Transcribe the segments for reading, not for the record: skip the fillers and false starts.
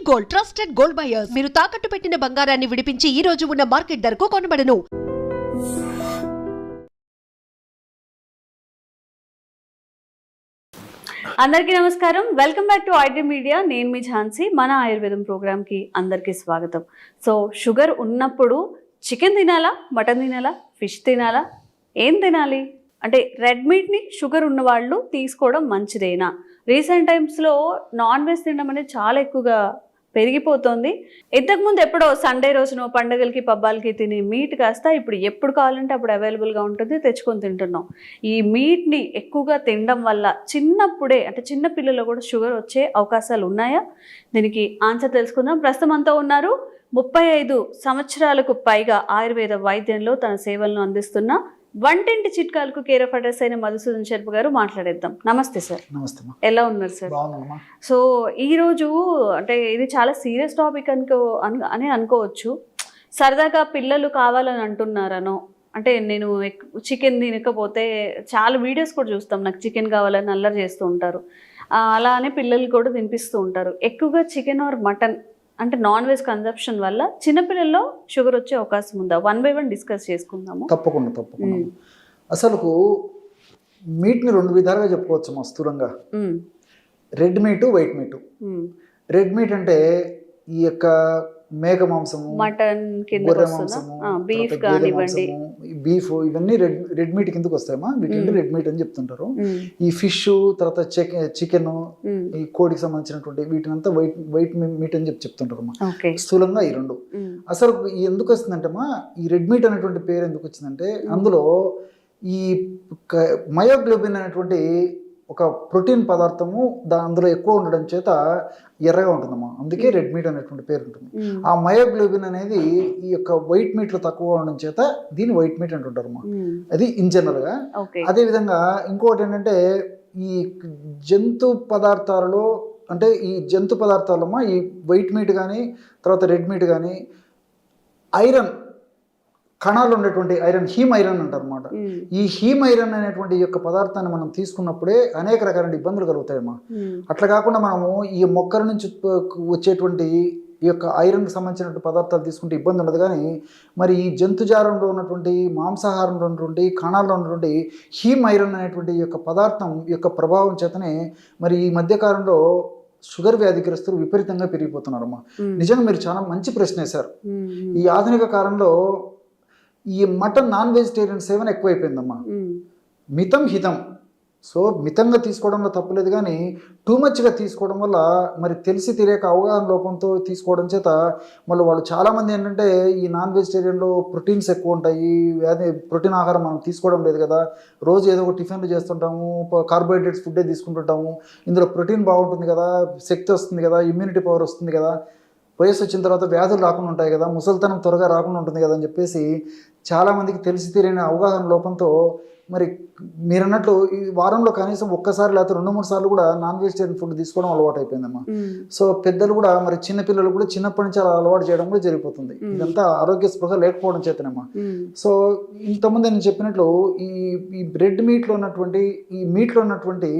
Gold trusted gold buyers మీరు తాకట్టు పెట్టిన బంగారాన్ని విడిపించి ఈ రోజు ఉన్న మార్కెట్ ధరకు కొనబడను. అందరికీ నమస్కారం. Welcome back to IT media. నేను మీ ఝాన్సీ. మన ఆయుర్వేదం ప్రోగ్రామ్కి అందరికీ స్వాగతం. సో షుగర్ ఉన్నప్పుడు చికెన్ తినాలా, మటన్ తినాలా, ఫిష్ తినాలా, ఏం తినాలి అంటే రెడ్ మీట్ని షుగర్ ఉన్న వాళ్ళు తీసుకోవడం మంచిదేనా? రీసెంట్ టైమ్స్లో నాన్ వెజ్ తినడం అనేది చాలా ఎక్కువగా పెరిగిపోతుంది. ఇంతకుముందు ఎప్పుడో సండే రోజునో పండుగలకి పబ్బాలకి తినే మీట్ కాస్త ఇప్పుడు ఎప్పుడు కావాలంటే అప్పుడు అవైలబుల్గా ఉంటుంది, తెచ్చుకొని తింటున్నాం. ఈ మీట్ని ఎక్కువగా తినడం వల్ల చిన్నప్పుడే అంటే చిన్న పిల్లల్లో కూడా షుగర్ వచ్చే అవకాశాలు ఉన్నాయా? దీనికి ఆన్సర్ తెలుసుకుందాం. ప్రస్తుతం అంతా ఉన్నారు 35 సంవత్సరాలకు పైగా ఆయుర్వేద వైద్యంలో తన సేవలను అందిస్తున్న వంటింటి చిట్కాలకు కేర్ ఆఫ్ అడ్రస్ అయిన మధుసూదన్ శర్మ గారు. మాట్లాడేద్దాం. నమస్తే సార్. నమస్తే. ఎలా ఉన్నారు సార్? సో ఈరోజు అంటే ఇది చాలా సీరియస్ టాపిక్ అని అనుకోవచ్చు. సరదాగా పిల్లలు కావాలని అంటున్నారనో, అంటే నేను చికెన్ తినకపోతే చాలా వీడియోస్ కూడా చూస్తాం, నాకు చికెన్ కావాలని అల్లరి చేస్తూ ఉంటారు. అలానే పిల్లలు కూడా తినిపిస్తూ ఉంటారు. ఎక్కువగా చికెన్ ఆర్ మటన్ అంటే నాన్ వెజ్ కన్సంప్షన్ వల్ల చిన్నపిల్లల్లో షుగర్ వచ్చే అవకాశం ఉందా? 1 by 1 డిస్కస్ చేసుకుందాము. తప్పకుండా. అసలు మీట్ని 2 విధాలుగా చెప్పుకోవచ్చు మస్తురంగా. Red meat, white meat. Red meat అంటే ఈ యొక్క మేక మాంసము, మటన్, గొర్రె మాంసము, బీఫ్ కానివ్వండి, బీఫ్, ఇవన్నీ రెడ్ మీట్ కిందకు వస్తాయమ్మా. వీటిని రెడ్ మీట్ అని చెప్తుంటారు. ఈ ఫిష్, తర్వాత చికెన్, ఈ కోడికి సంబంధించినటువంటి వీటినంతా వైట్ మీట్ అని చెప్తుంటారు స్థూలంగా. ఈ 2 అసలు ఎందుకు వస్తుందంటే ఈ రెడ్ మీట్ అనేటువంటి పేరు ఎందుకు వచ్చిందంటే అందులో ఈ మయోగ్లోబిన్ అనేటువంటి ఒక ప్రోటీన్ పదార్థము అందులో ఎక్కువ ఉండడం చేత ఎర్రగా ఉంటుందమ్మా. అందుకే రెడ్ మీట్ అనేటువంటి పేరు ఉంటుంది. ఆ మయోగ్లోబిన్ అనేది ఈ యొక్క వైట్ మీట్లో తక్కువ ఉండడం చేత దీన్ని వైట్ మీట్ అంటుంటారు అమ్మా. అది ఇన్ జనరల్గా. అదేవిధంగా ఇంకోటి ఏంటంటే ఈ జంతు పదార్థాలలో అంటే ఈ జంతు పదార్థాలమ్మా ఈ వైట్ మీట్ కానీ తర్వాత రెడ్ మీట్ కానీ ఐరన్ కణాలు ఉండేటువంటి ఐరన్, హీమ్ ఐరన్ అంటారు అనమాట. ఈ హీమ్ ఐరన్ అనేటువంటి యొక్క పదార్థాన్ని మనం తీసుకున్నప్పుడే అనేక రకాల ఇబ్బందులు కలుగుతాయమ్మా. అట్లా కాకుండా మనము ఈ మొక్కల నుంచి వచ్చేటువంటి ఈ యొక్క ఐరన్కి సంబంధించినటువంటి పదార్థాలు తీసుకుంటే ఇబ్బంది ఉండదు. కానీ మరి ఈ జంతుజాలంలో ఉన్నటువంటి మాంసాహారంలో ఉన్నటువంటి కణాల్లో ఉన్నటువంటి హీమ్ ఐరన్ అనేటువంటి యొక్క పదార్థం యొక్క ప్రభావం చేతనే మరి ఈ మధ్యకాలంలో షుగర్ వ్యాధిగ్రస్తులు విపరీతంగా పెరిగిపోతున్నారమ్మా. నిజంగా మీరు చాలా మంచి ప్రశ్న వేశారు. ఈ ఆధునిక కాలంలో ఈ మటన్ నాన్ వెజిటేరియన్ సేవన ఎక్కువైపోయిందమ్మా. మితం హితం. సో మితంగా తీసుకోవడంలో తప్పులేదు, కానీ టూ మచ్గా తీసుకోవడం వల్ల మరి తెలిసి తెలియక అవగాహన లోపంతో తీసుకోవడం చేత మళ్ళీ వాళ్ళు చాలామంది ఏంటంటే ఈ నాన్ వెజిటేరియన్లో ప్రోటీన్స్ ఎక్కువ ఉంటాయి, అదే ప్రోటీన్ ఆహారం మనం తీసుకోవడం లేదు కదా, రోజు ఏదో ఒక టిఫిన్లు చేస్తుంటాము, కార్బోహైడ్రేట్స్ ఫుడ్డే తీసుకుంటుంటాము, ఇందులో ప్రోటీన్ బాగుంటుంది కదా, శక్తి వస్తుంది కదా, ఇమ్యూనిటీ పవర్ వస్తుంది కదా, వయసు వచ్చిన తర్వాత వ్యాధులు రాకుండా ఉంటాయి కదా, ముసలితనం త్వరగా రాకుండా ఉంటుంది కదా అని చెప్పేసి చాలామందికి తెలిసి తీరని అవగాహన లోపంతో మరి మీరు అన్నట్లు ఈ వారంలో కనీసం ఒక్కసారి లేకపోతే 2-3 సార్లు కూడా నాన్ వెజిటేరియన్ ఫుడ్ తీసుకోవడం అలవాటు అయిపోయిందమ్మా. సో పెద్దలు కూడా మరి చిన్నపిల్లలు కూడా చిన్నప్పటి నుంచి అలా అలవాటు చేయడం కూడా జరిగిపోతుంది. ఇదంతా ఆరోగ్య స్పృహ లేకపోవడం చేతనమ్మా. సో ఇంతకుముందు నేను చెప్పినట్లు ఈ రెడ్ మీట్లో ఉన్నటువంటి ఈ మీట్లో ఉన్నటువంటి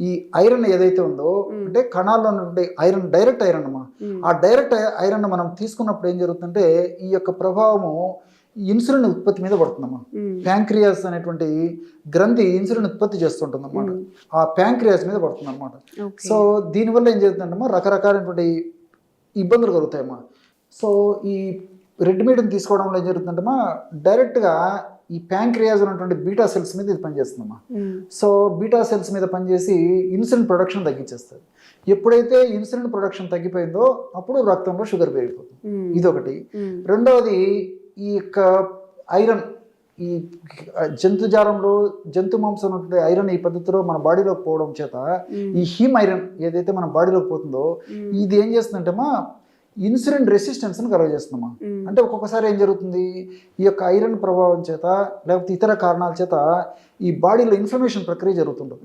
ఈ ఐరన్ ఏదైతే ఉందో అంటే కణాల్లో ఉన్నటువంటి ఐరన్, డైరెక్ట్ ఐరన్ అమ్మా. ఆ డైరెక్ట్ ఐరన్ మనం తీసుకున్నప్పుడు ఏం జరుగుతుందంటే ఈ యొక్క ప్రభావము ఇన్సులిన్ ఉత్పత్తి మీద పడుతుందమ్మా. ప్యాంక్రియాస్ అనేటువంటి గ్రంథి ఇన్సులిన్ ఉత్పత్తి చేస్తుంటుంది అన్నమాట. ఆ ప్యాంక్రియాస్ మీద పడుతుంది అనమాట. సో దీనివల్ల ఏం జరుగుతుందమ్మా రకరకాలైనటువంటి ఇబ్బందులు కలుగుతాయమ్మా. సో ఈ రెడ్ మీట్ని తీసుకోవడంలో ఏం జరుగుతుందంటమ్మా డైరెక్ట్గా ఈ ప్యాంక్రియాస్ ఉన్నటువంటి బీటా సెల్స్ మీద ఇది పనిచేస్తుందమ్మా. సో బీటా సెల్స్ మీద పనిచేసి ఇన్సులిన్ ప్రొడక్షన్ తగ్గించేస్తుంది. ఎప్పుడైతే ఇన్సులిన్ ప్రొడక్షన్ తగ్గిపోయిందో అప్పుడు రక్తంలో షుగర్ పెరిగిపోతుంది. ఇదొకటి. రెండవది ఈ యొక్క ఐరన్, ఈ జంతుజాలంలో జంతు మాంసం ఉన్నటువంటి ఐరన్ ఈ పద్ధతిలో మన బాడీలోకి పోవడం చేత ఈ హీమ్ ఐరన్ ఏదైతే మన బాడీలోకి పోతుందో ఇది ఏం చేస్తుందంటే ఇన్సులిన్ రెసిస్టెన్స్ని కలుగజేస్తుందమ్మా. అంటే ఒక్కొక్కసారి ఏం జరుగుతుంది ఈ యొక్క ఐరన్ ప్రభావం చేత లేకపోతే ఇతర కారణాల చేత ఈ బాడీలో ఇన్ఫ్లమేషన్ ప్రక్రియ జరుగుతుంటుంది.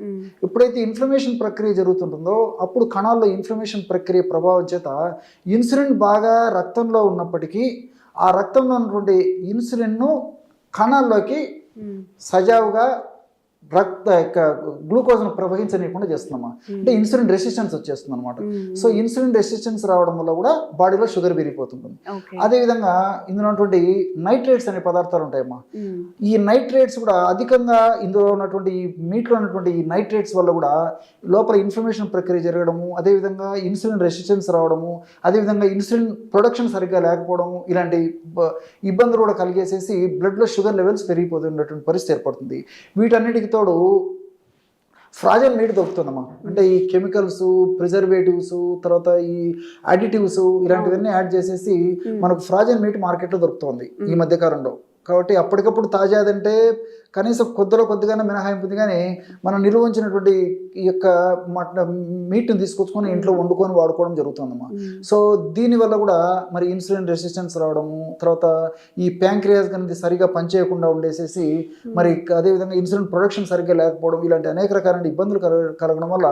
ఎప్పుడైతే ఇన్ఫ్లమేషన్ ప్రక్రియ జరుగుతుంటుందో అప్పుడు కణాల్లో ఇన్ఫ్లమేషన్ ప్రక్రియ ప్రభావం చేత ఇన్సులిన్ బాగా రక్తంలో ఉన్నప్పటికీ ఆ రక్తంలో ఉన్నటువంటి ఇన్సులిన్ను కణాల్లోకి సజావుగా గ్లూకోజ్ను ప్రవహించనీయకుండా చేస్తుందమ్మా. అంటే ఇన్సులిన్ రెసిస్టెన్స్ వచ్చేస్తుంది అనమాట. సో ఇన్సులిన్ రెసిస్టెన్స్ రావడం వల్ల కూడా బాడీలో షుగర్ పెరిగిపోతుంది. అదేవిధంగా ఇందులో ఉన్నటువంటి నైట్రేట్స్ అనే పదార్థాలు ఉంటాయమ్మా. ఈ నైట్రేట్స్ కూడా అధికంగా ఇందులో ఉన్నటువంటి ఈ మీట్లో ఉన్నటువంటి ఈ నైట్రేట్స్ వల్ల కూడా లోపల ఇన్ఫ్లమేషన్ ప్రక్రియ జరగడము, అదేవిధంగా ఇన్సులిన్ రెసిస్టెన్స్ రావడము, అదేవిధంగా ఇన్సులిన్ ప్రొడక్షన్ సరిగ్గా లేకపోవడము, ఇలాంటి ఇబ్బందులు కూడా కలిగేసేసి బ్లడ్లో షుగర్ లెవెల్స్ పెరిగిపోతున్నటువంటి పరిస్థితి ఏర్పడుతుంది. వీటన్నిటికి తోడు ఫ్రాజన్ మీట్ దొరుకుతుందమ్మా. అంటే ఈ కెమికల్స్, ప్రిజర్వేటివ్స్, తర్వాత ఈ అడిటివ్స్ ఇలాంటివన్నీ యాడ్ చేసేసి మనకు ఫ్రాజన్ మీట్ మార్కెట్లో దొరుకుతుంది ఈ మధ్యకాలంలో. కాబట్టి అప్పటికప్పుడు తాజాదంటే కనీసం కొద్దిగానే మినహాయింపుంది, కానీ మనం నిల్వ ఉంచినటువంటి ఈ యొక్క మీట్ని తీసుకొచ్చుకొని ఇంట్లో వండుకొని వాడుకోవడం జరుగుతుందమ్మా. సో దీనివల్ల కూడా మరి ఇన్సులిన్ రెసిస్టెన్స్ రావడము, తర్వాత ఈ ప్యాంక్రియాస్ అనేది సరిగా పనిచేయకుండా ఉండేసేసి మరి అదేవిధంగా ఇన్సులిన్ ప్రొడక్షన్ సరిగ్గా లేకపోవడం, ఇలాంటి అనేక రకాలైన ఇబ్బందులు కలగడం వల్ల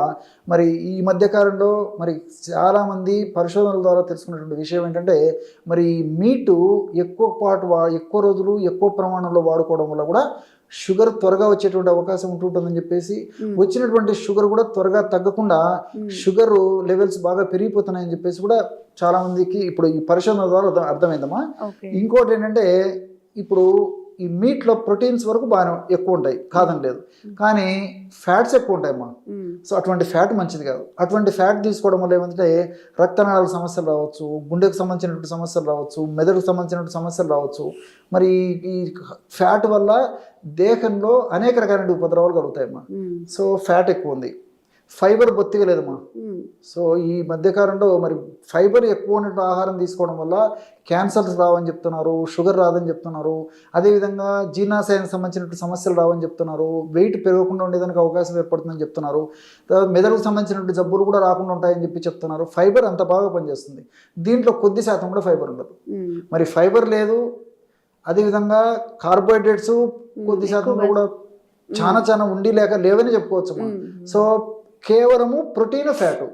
మరి ఈ మధ్యకాలంలో మరి చాలామంది పరిశోధనల ద్వారా తెలుసుకున్నటువంటి విషయం ఏంటంటే మరి మీటు ఎక్కువ రోజులు ఎక్కువ ప్రమాణంలో వాడుకోవడం వల్ల కూడా షుగర్ త్వరగా వచ్చేటువంటి అవకాశం ఉంటుందని చెప్పేసి, వచ్చినటువంటి షుగర్ కూడా త్వరగా తగ్గకుండా షుగర్ లెవెల్స్ బాగా పెరిగిపోతున్నాయని చెప్పేసి కూడా చాలా మందికి ఇప్పుడు ఈ పరిశోధన ద్వారా అర్థమైందమ్మా. ఇంకోటి ఏంటంటే ఇప్పుడు ఈ మీట్లో ప్రోటీన్స్ వరకు బాగా ఎక్కువ ఉంటాయి, కాదని లేదు, కానీ ఫ్యాట్స్ ఎక్కువ ఉంటాయమ్మా. సో అటువంటి ఫ్యాట్ మంచిది కాదు. అటువంటి ఫ్యాట్ తీసుకోవడం వల్ల ఏమంటే రక్తనాళాల సమస్యలు రావచ్చు, గుండెకు సంబంధించినటువంటి సమస్యలు రావచ్చు, మెదడుకు సంబంధించినటువంటి సమస్యలు రావచ్చు. మరి ఈ ఫ్యాట్ వల్ల దేహంలో అనేక రకాల ఉపద్రవాలు కలుగుతాయమ్మా. సో ఫ్యాట్ ఎక్కువ ఉంది, ఫైబర్ బొత్తిగా లేదమ్మా. సో ఈ మధ్యకాలంలో మరి ఫైబర్ ఎక్కువ ఉన్నటువంటి ఆహారం తీసుకోవడం వల్ల క్యాన్సర్స్ రావని చెప్తున్నారు, షుగర్ రాదని చెప్తున్నారు, అదేవిధంగా జీర్ణాశయానికి సంబంధించినటువంటి సమస్యలు రావని చెప్తున్నారు, వెయిట్ పెరగకుండా ఉండేదానికి అవకాశం ఏర్పడుతుందని చెప్తున్నారు, మెదడుకు సంబంధించినటువంటి జబ్బులు కూడా రాకుండా ఉంటాయని చెప్తున్నారు. ఫైబర్ అంత బాగా పనిచేస్తుంది. దీంట్లో కొద్ది శాతం కూడా ఫైబర్ ఉండదు. మరి ఫైబర్ లేదు, అదేవిధంగా కార్బోహైడ్రేట్స్ కొద్ది శాతంలో కూడా చాలా ఉండి లేవని చెప్పుకోవచ్చు. సో కేవలము ప్రోటీన్, ఫ్యాటు.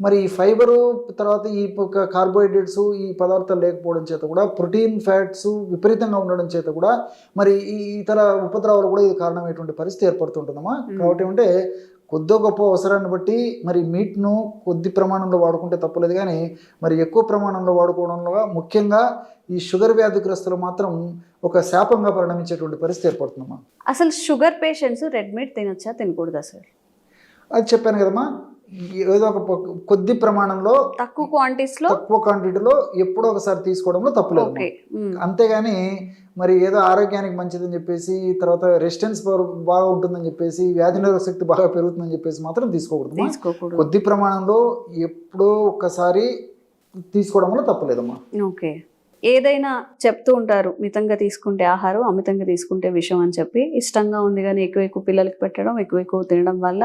మరి ఈ ఫైబరు తర్వాత ఈ కార్బోహైడ్రేట్స్ ఈ పదార్థాలు లేకపోవడం చేత కూడా ప్రోటీన్, ఫ్యాట్స్ విపరీతంగా ఉండడం చేత కూడా మరి ఈ ఇతర ఉపద్రవాలు కూడా ఇది కారణమైనటువంటి పరిస్థితి ఏర్పడుతుంటుందమ్మా. కాబట్టి అంటే కొద్దో గొప్ప అవసరాన్ని బట్టి మరి మీట్ను కొద్ది ప్రమాణంలో వాడుకుంటే తప్పలేదు, కానీ మరి ఎక్కువ ప్రమాణంలో వాడుకోవడంలో ముఖ్యంగా ఈ షుగర్ వ్యాధిగ్రస్తులు మాత్రం ఒక శాపంగా పరిణమించేటువంటి పరిస్థితి ఏర్పడుతుందమ్మా. అసలు షుగర్ పేషెంట్స్ రెడ్ మీట్ తినొచ్చా, తినకూడదా సార్? అది చెప్పాను కదమ్మా, ఏదో ఒక కొద్ది ప్రమాణంలో తక్కువ క్వాంటిటీలో ఎప్పుడో ఒకసారి తీసుకోవడంలో తప్పులేదు. అంతేగాని మరి ఏదో ఆరోగ్యానికి మంచిదని చెప్పేసి, తర్వాత రెసిస్టెన్స్ పవర్ బాగా ఉంటుందని చెప్పేసి, వ్యాధి నిరోధక శక్తి బాగా పెరుగుతుందని చెప్పేసి మాత్రం తీసుకోకూడదు. కొద్ది ప్రమాణంలో ఎప్పుడో ఒక్కసారి తీసుకోవడం వల్ల తప్పలేదమ్మా. ఓకే. ఏదైనా చెప్తూ ఉంటారు, మితంగా తీసుకుంటే ఆహారం, అమితంగా తీసుకుంటే విషం అని చెప్పి. ఇష్టంగా ఉంది కానీ ఎక్కువ పిల్లలకి పెట్టడం, ఎక్కువ తినడం వల్ల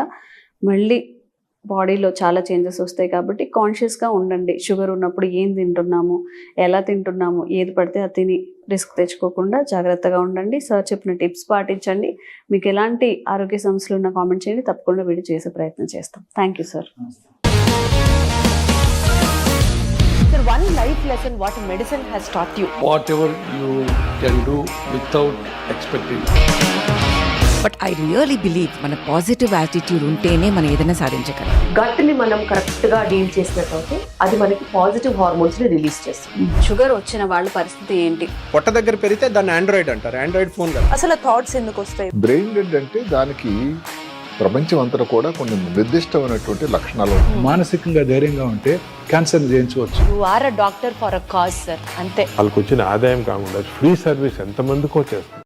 మళ్ళీ బాడీలో చాలా చేంజెస్ వస్తాయి. కాబట్టి కాన్షియస్గా ఉండండి. షుగర్ ఉన్నప్పుడు ఏం తింటున్నాము, ఎలా తింటున్నాము, ఏది పడితే అది తిని రిస్క్ తెచ్చుకోకుండా జాగ్రత్తగా ఉండండి. సార్ చెప్పిన టిప్స్ పాటించండి. మీకు ఎలాంటి ఆరోగ్య సమస్యలు ఉన్నా కామెంట్ చేయండి, తప్పకుండా వీడియో చేసే ప్రయత్నం చేస్తాం. Thank you sir. Sir, one life lesson what medicine has taught you. Whatever you can do without expecting. But I really believe మన పాజిటివ్ యాటిట్యూడ్ ఉంటేనే మనం ఏదైనా సాధించగలం. గట్ని మనం కరెక్ట్గా డీల్ చేసినట్లయితే అది మనకి పాజిటివ్ హార్మోన్స్ని రిలీజ్ చేస్తుంది. షుగర్ వచ్చిన వాళ్ళ పరిస్థితి ఏంటి? పొట్ట దగ్గర పెరిగితే దాన్ని ఆండ్రాయిడ్ అంటారు, ఆండ్రాయిడ్ ఫోన్ కదా. అసలు థాట్స్ ఎందుకు వస్తాయి? బ్రెయిన్ డెడ్ అంటే దానికి ప్రపంచం అంతా కూడా కొన్ని నిర్దిష్టమైనటువంటి లక్షణాలు. మానసికంగా ధైర్యంగా ఉంటే క్యాన్సర్ జయించవచ్చు. You are a doctor for a cause, sir. అంతే. వాళ్ళకి వచ్చిన ఆదాయం కాకుండా ఫ్రీ సర్వీస్ ఎంతమందికో చేస్తుంది.